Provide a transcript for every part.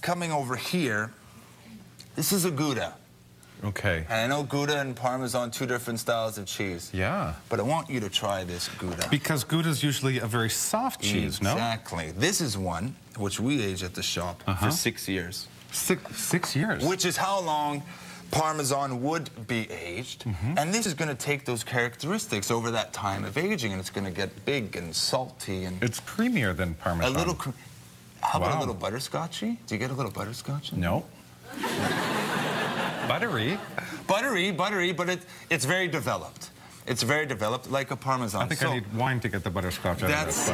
coming over here, this is a Gouda. Okay. And I know Gouda and Parmesan, two different styles of cheese. Yeah. But I want you to try this Gouda. Because Gouda is usually a very soft cheese, no? Exactly. This is one which we age at the shop for 6 years. Six years? Which is how long Parmesan would be aged. And this is going to take those characteristics over that time of aging, and it's going to get big and salty. And it's creamier than Parmesan. A little How about a little butterscotchy? Do you get a little butterscotch? No. Buttery. Buttery, but it's very developed. It's very developed, like a Parmesan. I think I need wine to get the butterscotch out of this.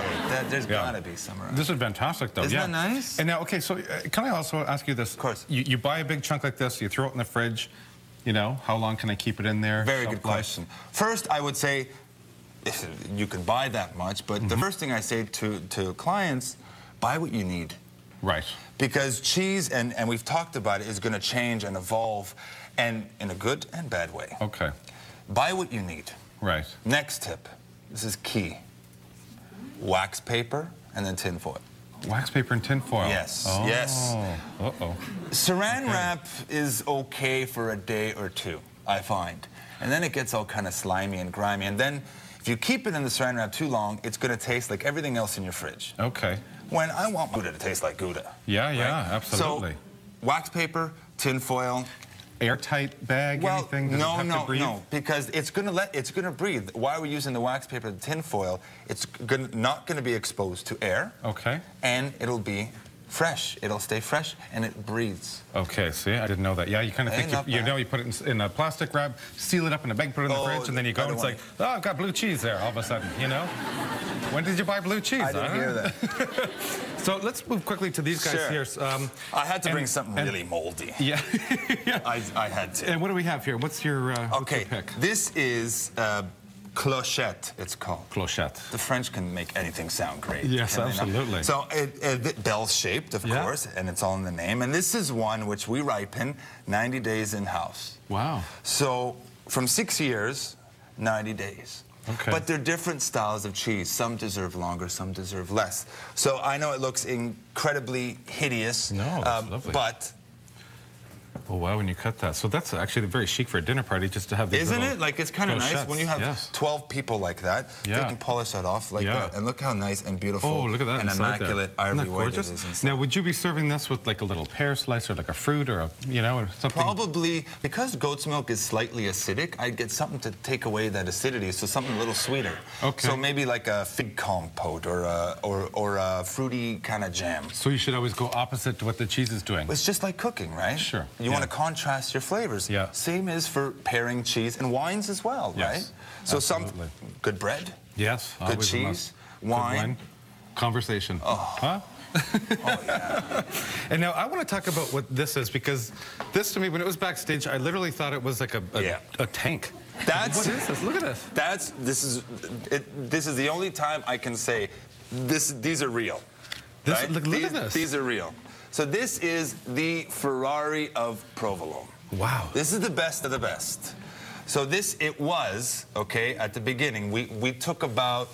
There's gotta be some around. This is fantastic, though. Isn't that nice? And now, okay, so can I also ask you this? Of course. You buy a big chunk like this, you throw it in the fridge, you know, how long can I keep it in there? Very good question. First, I would say, you can buy that much, but the first thing I say to clients, buy what you need. Right. Because cheese, and we've talked about it, is going to change and evolve, and in a good and bad way. Okay. Buy what you need. Right. Next tip. This is key. Wax paper and then tin foil. Wax paper and tin foil? Yes. Oh. Yes. Uh-oh. Saran wrap is okay for a day or two, I find. And then it gets all kind of slimy and grimy. And then if you keep it in the saran wrap too long, it's going to taste like everything else in your fridge. Okay. When I want Gouda to taste like Gouda. Yeah, yeah, right? Absolutely. So, wax paper, tin foil. Airtight bag, anything? No, because it's gonna breathe. Why are we using the wax paper, the tin foil? It's not gonna be exposed to air. Okay. And it'll be fresh. It'll stay fresh, and it breathes. Okay, see, I didn't know that. Yeah, you kind of think, you put it in a plastic wrap, seal it up in a bag, put it in the fridge, and then you go, and it's like, oh, I've got blue cheese there all of a sudden, you know? When did you buy blue cheese? I didn't hear that. So let's move quickly to these guys here. I had to bring something really moldy. Yeah. I had to. And what do we have here? What's your, what's your pick? This is clochette, it's called. Clochette. The French can make anything sound great. Yes, absolutely. So bell-shaped, of course, and it's all in the name. And this is one which we ripen 90 days in-house. Wow. So from 6 years, 90 days. Okay. But they're different styles of cheese. Some deserve longer, some deserve less. So I know it looks incredibly hideous. No, that's lovely. But... Oh, wow, when you cut that. So that's actually very chic for a dinner party, just to have these. Isn't it? Like, it's kind of nice when you have 12 people like that. They can polish that off like that. And look how nice and beautiful. Oh, look at that. And immaculate ivory white it is inside. Now, would you be serving this with like a little pear slice or like a fruit or a, you know, or something? Probably, because goat's milk is slightly acidic, I'd get something to take away that acidity, so something a little sweeter. Okay. So maybe like a fig compote or a fruity kind of jam. So you should always go opposite to what the cheese is doing. It's just like cooking, right? Sure. You want to contrast your flavors. Yeah. Same is for pairing cheese and wines as well, right? So absolutely. Some good bread. Yes. Good cheese. Wine. Conversation. Oh. Huh? Oh, yeah. And now I want to talk about what this is, because this, to me, when it was backstage, I literally thought it was like a tank. What is this? Look at this. This is the only time I can say these are real. Look at this. These are real. So this is the Ferrari of provolone. Wow. This is the best of the best. So it was, okay, at the beginning, we took about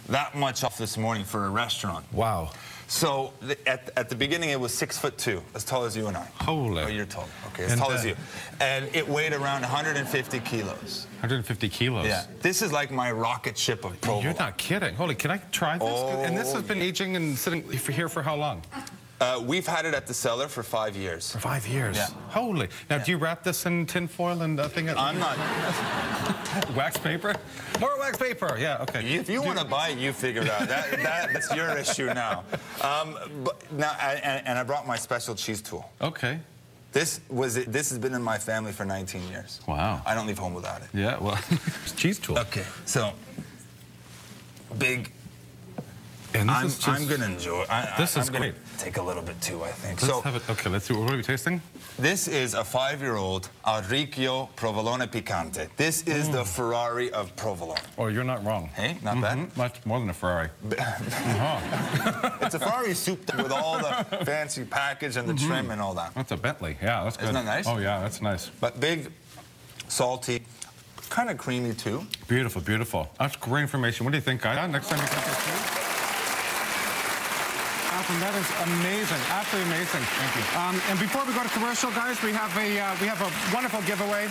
that much off this morning for a restaurant. Wow. So at the beginning, it was 6'2", as tall as you and I. Holy. Oh, you're tall. Okay, as tall as you. And it weighed around 150 kilos. 150 kilos? Yeah. This is like my rocket ship of provolone. You're not kidding. Holy, can I try this? Oh, and this has been aging and sitting here for how long? We've had it at the cellar for 5 years. For 5 years? Yeah. Holy. Now, do you wrap this in tin foil and thing? I'm not. Wax paper? More wax paper. Yeah, okay. If you want to buy it, you figure it out. That's your issue now. And I brought my special cheese tool. Okay. This has been in my family for 19 years. Wow. I don't leave home without it. Yeah, well, cheese tool. Okay, so big. And this is just, I'm gonna enjoy. This is great. Take a little bit too, I think. Let's have it. Okay, let's see. What are we tasting? This is a 5-year-old Arricchio Provolone Picante. This is the Ferrari of provolone. Oh, you're not wrong. Hey, not bad. Much more than a Ferrari. It's a Ferrari souped with all the fancy package and the trim and all that. That's a Bentley. Yeah, that's good. Isn't that nice? Oh, yeah, that's nice. But big, salty, kind of creamy too. Beautiful, beautiful. That's great information. What do you think, guys? Next time you come to Afrim. That is amazing, absolutely amazing. Thank you. And before we go to commercial, guys, we have a wonderful giveaway.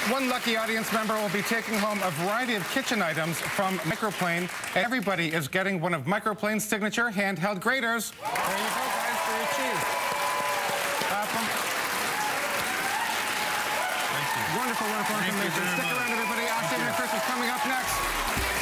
One lucky audience member will be taking home a variety of kitchen items from Microplane. Everybody is getting one of Microplane's signature handheld graters. There you go, guys, for your cheese. Wonderful, wonderful information. Stick around, everybody. Afrim Pristine is coming up next.